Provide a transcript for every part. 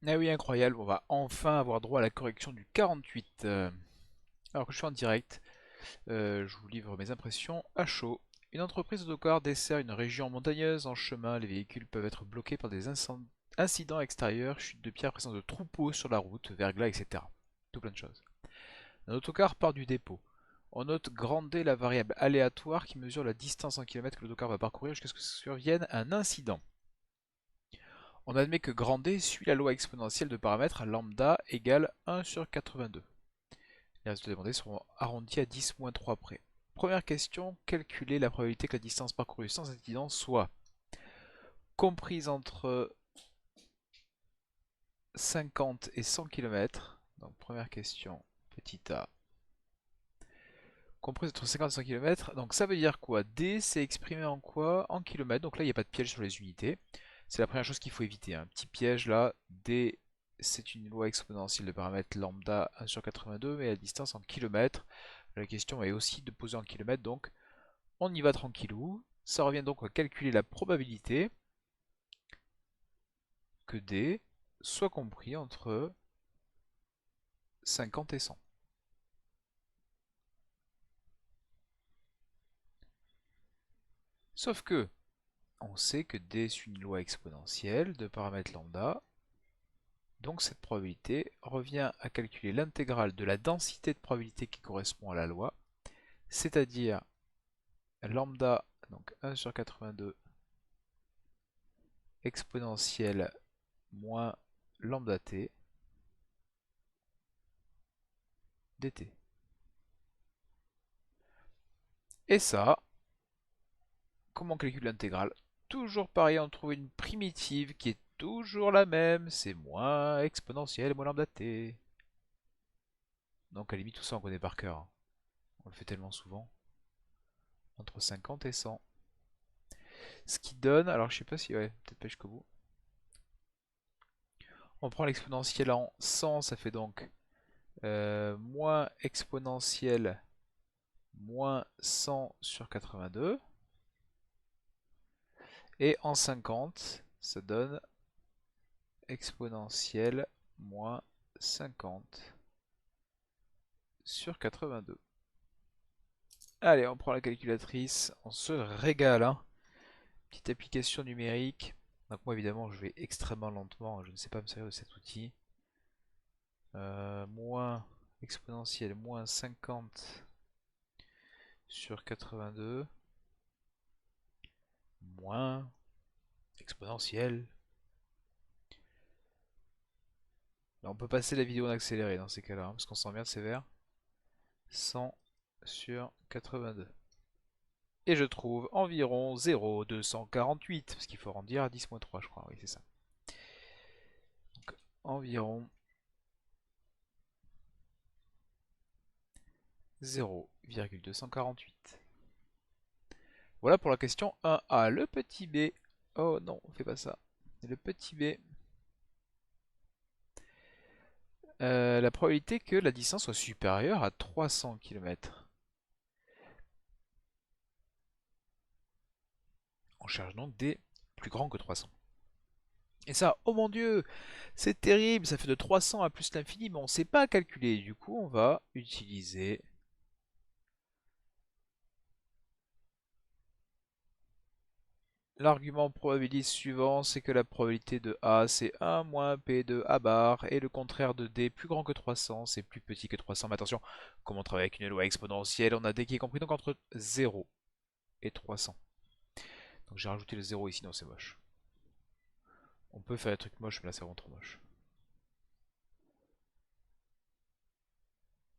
Ah oui, incroyable, on va enfin avoir droit à la correction du 48. Alors que je suis en direct, je vous livre mes impressions à chaud. Une entreprise d'autocar dessert une région montagneuse. En chemin, les véhicules peuvent être bloqués par des incidents extérieurs, chute de pierres, présence de troupeaux sur la route, verglas, etc. Tout plein de choses. Un autocar part du dépôt. On note grande D la variable aléatoire qui mesure la distance en kilomètres que l'autocar va parcourir jusqu'à ce que survienne un incident. On admet que grand D suit la loi exponentielle de paramètres à lambda égale 1 sur 82. Les résultats demandés seront arrondis à 10-3 près. Première question, calculer la probabilité que la distance parcourue sans incident soit comprise entre 50 et 100 km. Donc première question, petit a, comprise entre 50 et 100 km. Donc ça veut dire quoi? D c'est exprimé en quoi? En kilomètres. Donc là il n'y a pas de piège sur les unités. C'est la première chose qu'il faut éviter. Un petit piège là. D c'est une loi exponentielle de paramètres lambda 1 sur 82, mais la distance en kilomètres. La question est aussi de poser en kilomètres, donc on y va tranquillou. Ça revient donc à calculer la probabilité que D soit compris entre 50 et 100. Sauf que on sait que D suit une loi exponentielle de paramètres lambda. Donc cette probabilité revient à calculer l'intégrale de la densité de probabilité qui correspond à la loi, c'est-à-dire lambda, donc 1 sur 82 exponentielle moins lambda t dt. Et ça, comment on calcule l'intégrale? Toujours pareil, on trouve une primitive qui est toujours la même, c'est moins exponentielle moins lambda t. Donc à la limite tout ça on connaît par cœur, hein. On le fait tellement souvent. Entre 50 et 100. Ce qui donne, alors je sais pas si, ouais, peut-être pas jusqu'au bout. On prend l'exponentielle en 100, ça fait donc moins exponentielle moins 100 sur 82. Et en 50, ça donne exponentielle moins 50 sur 82. Allez, on prend la calculatrice, on se régale, hein. Petite application numérique. Donc moi évidemment je vais extrêmement lentement, je ne sais pas me servir de cet outil. Moins exponentielle moins 50 sur 82 moins exponentielle. Là, on peut passer la vidéo en accéléré dans ces cas-là, hein, parce qu'on s'emmerde sévère. 100 sur 82. Et je trouve environ 0,248, parce qu'il faut arrondir à 10-3, je crois, oui c'est ça. Donc environ 0,248. Voilà pour la question 1A. Le petit b. Oh non, on fait pas ça. Le petit b. La probabilité que la distance soit supérieure à 300 km. On cherche donc des plus grands que 300. Et ça, oh mon dieu, c'est terrible, ça fait de 300 à plus l'infini, mais on ne sait pas calculer. Du coup, on va utiliser l'argument probabiliste suivant, c'est que la probabilité de A, c'est 1 moins P de A bar, et le contraire de D, plus grand que 300, c'est plus petit que 300. Mais attention, comme on travaille avec une loi exponentielle, on a D qui est compris donc entre 0 et 300. Donc j'ai rajouté le 0 ici, non c'est moche. On peut faire des trucs moches, mais là c'est vraiment trop moche.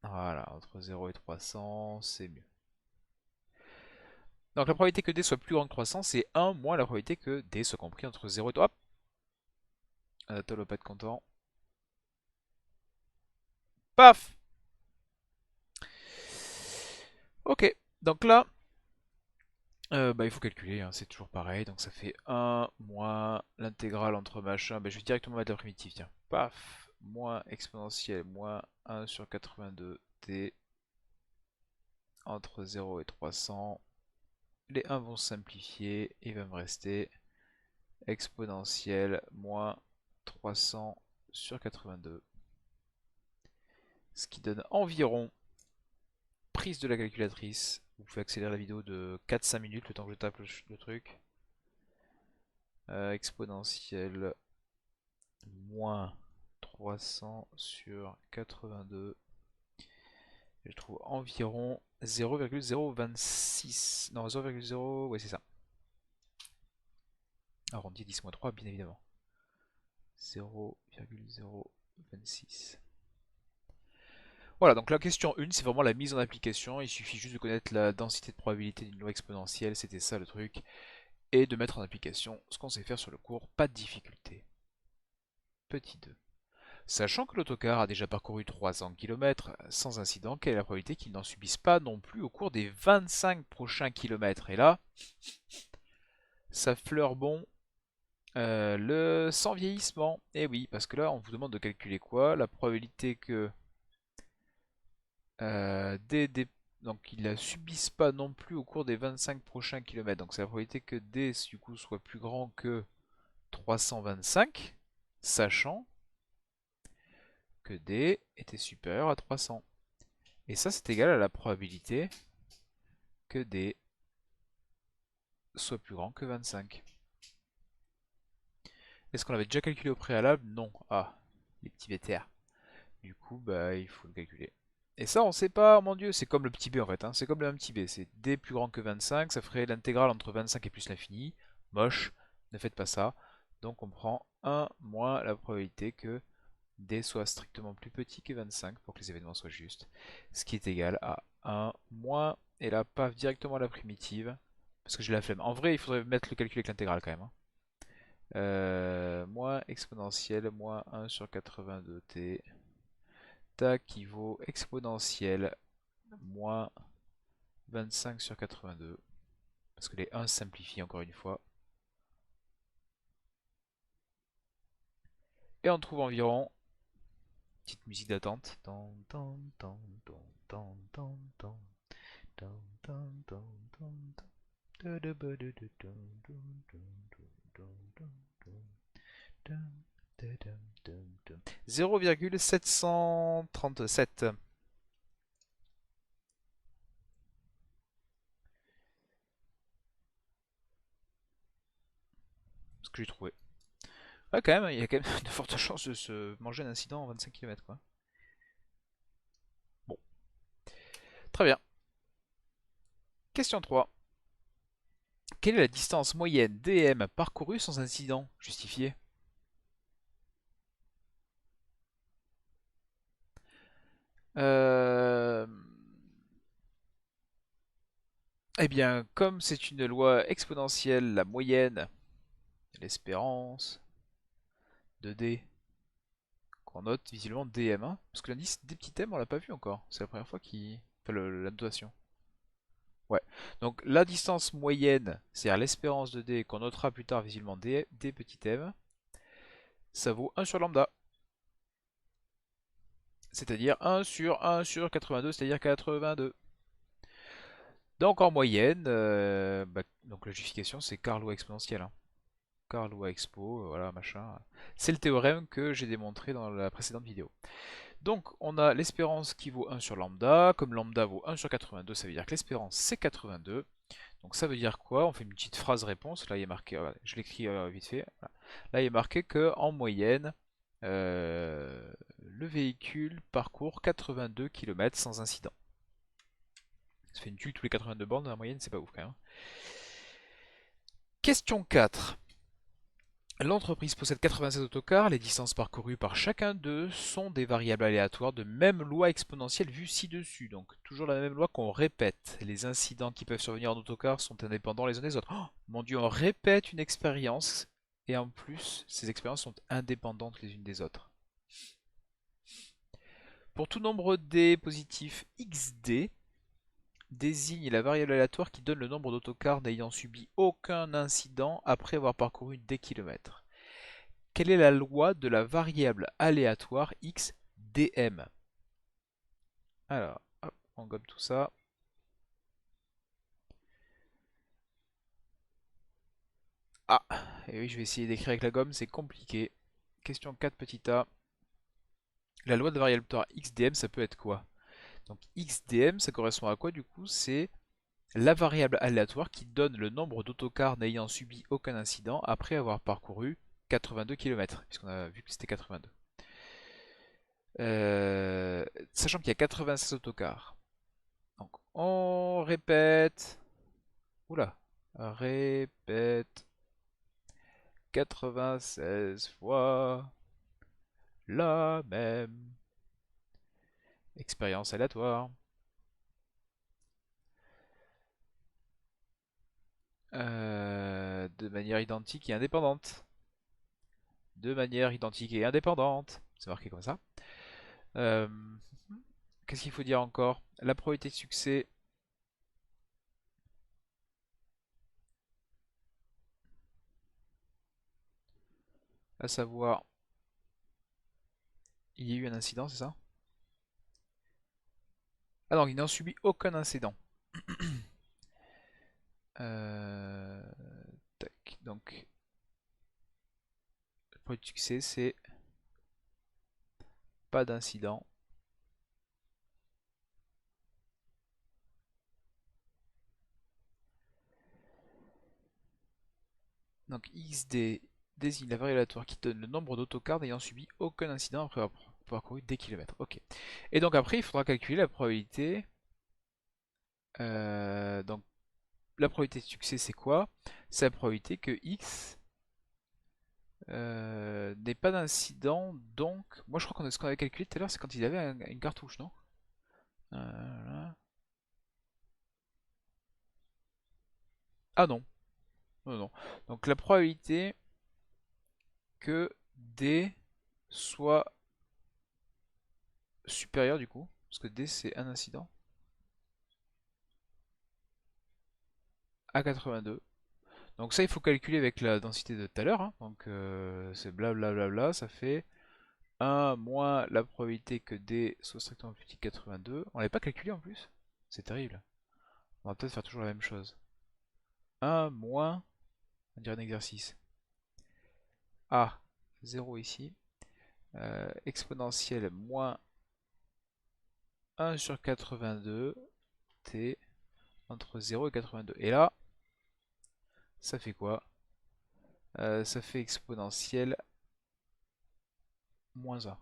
Voilà, entre 0 et 300, c'est mieux. Donc la probabilité que D soit plus grand que 300, c'est 1 moins la probabilité que D soit compris entre 0 et 300. Hop, Anatole va pas être content. Paf. Ok, donc là, il faut calculer, hein, c'est toujours pareil. Donc ça fait 1 moins l'intégrale entre machin. Je vais directement mettre la primitive, tiens. Paf, moins exponentielle moins 1 sur 82 t entre 0 et 300. Les 1 vont se simplifier, il va me rester exponentielle moins 300 sur 82. Ce qui donne environ, prise de la calculatrice, vous pouvez accélérer la vidéo de 4-5 minutes le temps que je tape le truc. Exponentielle moins 300 sur 82. Je trouve environ 0,026. Non, 0,0. Ouais, c'est ça. Arrondi à 10-3, bien évidemment. 0,026. Voilà, donc la question 1, c'est vraiment la mise en application. Il suffit juste de connaître la densité de probabilité d'une loi exponentielle, c'était ça le truc, et de mettre en application ce qu'on sait faire sur le cours, pas de difficulté. Petit 2. Sachant que l'autocar a déjà parcouru 300 km sans incident, quelle est la probabilité qu'il n'en subisse pas non plus au cours des 25 prochains kilomètres? Et là, ça fleure bon le sans vieillissement. Et oui, parce que là, on vous demande de calculer quoi? La probabilité que donc il ne la subisse pas non plus au cours des 25 prochains kilomètres. Donc c'est la probabilité que D du coup soit plus grand que 325, sachant que D était supérieur à 300. Et ça c'est égal à la probabilité que D soit plus grand que 25. Est-ce qu'on l'avait déjà calculé au préalable? Non. Ah, les petits VTR. Du coup, bah il faut le calculer. Et ça, on sait pas, oh mon dieu, c'est comme le petit b en fait, hein. C'est comme le petit b, c'est d plus grand que 25, ça ferait l'intégrale entre 25 et plus l'infini. Moche, ne faites pas ça. Donc on prend 1 moins la probabilité que d soit strictement plus petit que 25 pour que les événements soient justes. Ce qui est égal à 1 moins, et là, pas directement à la primitive, parce que j'ai la flemme. En vrai, il faudrait mettre le calcul avec l'intégrale quand même, hein. Moins exponentielle, moins 1 sur 82t. Tac, qui vaut exponentielle moins 25 sur 82. Parce que les 1 simplifient encore une fois. Et on trouve environ, petite musique d'attente. Zéro virgule 737. Ce que j'ai trouvé. Ouais, quand même, il y a quand même de fortes chances de se manger un incident en 25 km, quoi. Bon, très bien. Question 3. Quelle est la distance moyenne dm parcourue sans incident justifié? Euh... Eh bien, comme c'est une loi exponentielle, la moyenne, l'espérance de d, qu'on note visiblement dm1, parce que l'indice des petits m on l'a pas vu encore, c'est la première fois qu'il... Enfin, la notation. Ouais, donc la distance moyenne, c'est-à-dire l'espérance de d qu'on notera plus tard visiblement d petit m, ça vaut 1 sur lambda. C'est-à-dire 1 sur 82, c'est-à-dire 82. Donc en moyenne, donc la justification c'est car loi exponentielle, hein. Car loi expo, voilà, machin. C'est le théorème que j'ai démontré dans la précédente vidéo. Donc on a l'espérance qui vaut 1 sur lambda. Comme lambda vaut 1 sur 82, ça veut dire que l'espérance c'est 82. Donc ça veut dire quoi? On fait une petite phrase réponse. Là il est marqué, je l'écris vite fait. Voilà. Là il est marqué que en moyenne, le véhicule parcourt 82 km sans incident. Ça fait une tuile tous les 82 bornes, en moyenne c'est pas ouf quand même. Question 4. L'entreprise possède 87 autocars, les distances parcourues par chacun d'eux sont des variables aléatoires de même loi exponentielle vue ci-dessus. Donc toujours la même loi qu'on répète. Les incidents qui peuvent survenir en autocar sont indépendants les uns des autres. Oh, mon dieu, on répète une expérience et en plus ces expériences sont indépendantes les unes des autres. Pour tout nombre d positif xd, désigne la variable aléatoire qui donne le nombre d'autocars n'ayant subi aucun incident après avoir parcouru des kilomètres. Quelle est la loi de la variable aléatoire x dm? Alors, hop, on gomme tout ça. Ah, et oui, je vais essayer d'écrire avec la gomme, c'est compliqué. Question 4 petit a. La loi de variatoire XDM, ça peut être quoi? Donc XDM, ça correspond à quoi du coup? C'est la variable aléatoire qui donne le nombre d'autocars n'ayant subi aucun incident après avoir parcouru 82 km, puisqu'on a vu que c'était 82. Sachant qu'il y a 96 autocars. Donc on répète. Oula. Répète 96 fois la même expérience aléatoire. De manière identique et indépendante. De manière identique et indépendante. C'est marqué comme ça. Euh, Qu'est-ce qu'il faut dire encore? La probabilité de succès. À savoir, il y a eu un incident, c'est ça? Ah non, il n'a subi aucun incident. Euh, Tac, donc, la probabilité de succès, c'est pas d'incident. Donc XD désigne la variable aléatoire qui donne le nombre d'autocars n'ayant subi aucun incident après avoir parcouru des kilomètres. Ok. Et donc après, il faudra calculer la probabilité. Donc la probabilité de succès, c'est quoi? C'est la probabilité que X n'ait pas d'incident. Donc, moi je crois qu'on ce qu'on avait calculé tout à l'heure, c'est quand il avait une cartouche, non? Là. Ah non, non, non. Donc la probabilité que D soit supérieur du coup, parce que D c'est un incident, à 82. Donc ça, il faut calculer avec la densité de tout à l'heure, hein. Donc c'est blablabla, ça fait 1 moins la probabilité que D soit strictement plus petit que 82. On l'avait pas calculé en plus? C'est terrible. On va peut-être faire toujours la même chose. 1 moins, on dirait un exercice. A, 0 ici. Exponentielle moins 1 sur 82, T, entre 0 et 82. Et là, ça fait quoi? Ça fait exponentielle moins 1.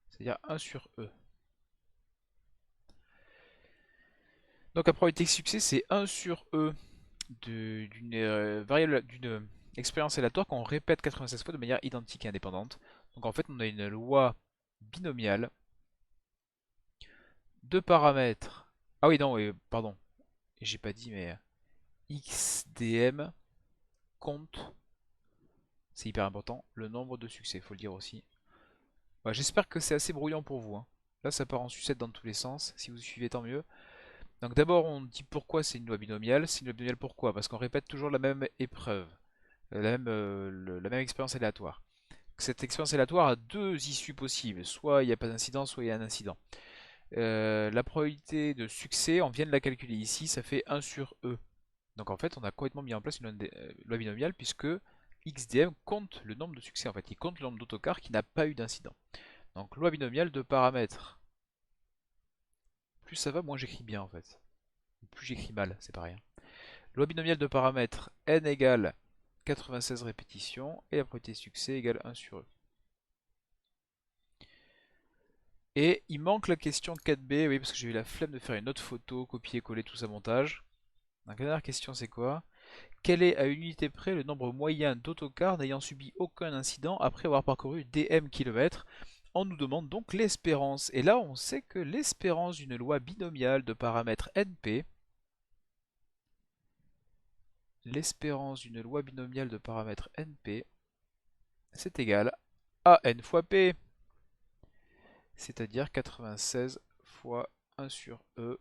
C'est-à-dire 1 sur E. Donc la probabilité de succès, c'est 1 sur E d'une variable, d'une expérience aléatoire qu'on répète 96 fois de manière identique et indépendante. Donc en fait, on a une loi binomiale de paramètres. Ah oui, non, oui, pardon, j'ai pas dit, mais XDM compte, c'est hyper important, le nombre de succès, faut le dire aussi. Ouais, j'espère que c'est assez brouillant pour vous, hein. Là, ça part en sucette dans tous les sens. Si vous suivez, tant mieux. Donc d'abord, on dit pourquoi c'est une loi binomiale. C'est une loi binomiale pourquoi? Parce qu'on répète toujours la même épreuve, la même expérience aléatoire. Cette expérience aléatoire a deux issues possibles. Soit il n'y a pas d'incident, soit il y a un incident. La probabilité de succès, on vient de la calculer ici, ça fait 1 sur E. Donc en fait, on a complètement mis en place une loi binomiale puisque XDM compte le nombre de succès. En fait, il compte le nombre d'autocars qui n'a pas eu d'incident. Donc loi binomiale de paramètres. Plus ça va, moins j'écris bien en fait. Plus j'écris mal, c'est pareil, hein. Loi binomiale de paramètres n égale 96 répétitions et la probabilité de succès égale 1 sur E. Et il manque la question 4b, oui, parce que j'ai eu la flemme de faire une autre photo, copier-coller tout ça montage. Donc la dernière question c'est quoi? Quel est à une unité près le nombre moyen d'autocars n'ayant subi aucun incident après avoir parcouru dm km? On nous demande donc l'espérance. Et là on sait que l'espérance d'une loi binomiale de paramètres np, l'espérance d'une loi binomiale de paramètres np, c'est égal à n fois p, c'est-à-dire 96 fois 1 sur E.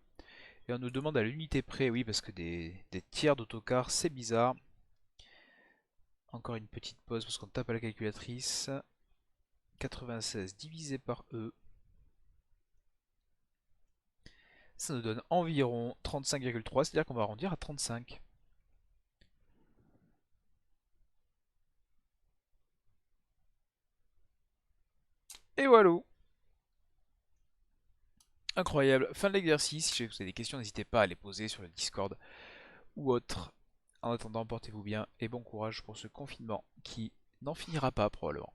Et on nous demande à l'unité près, oui, parce que des tiers d'autocar, c'est bizarre. Encore une petite pause parce qu'on tape à la calculatrice. 96 divisé par E, ça nous donne environ 35,3, c'est-à-dire qu'on va arrondir à 35. Et voilà. Incroyable. Fin de l'exercice. Si vous avez des questions, n'hésitez pas à les poser sur le Discord ou autre. En attendant, portez-vous bien et bon courage pour ce confinement qui n'en finira pas probablement.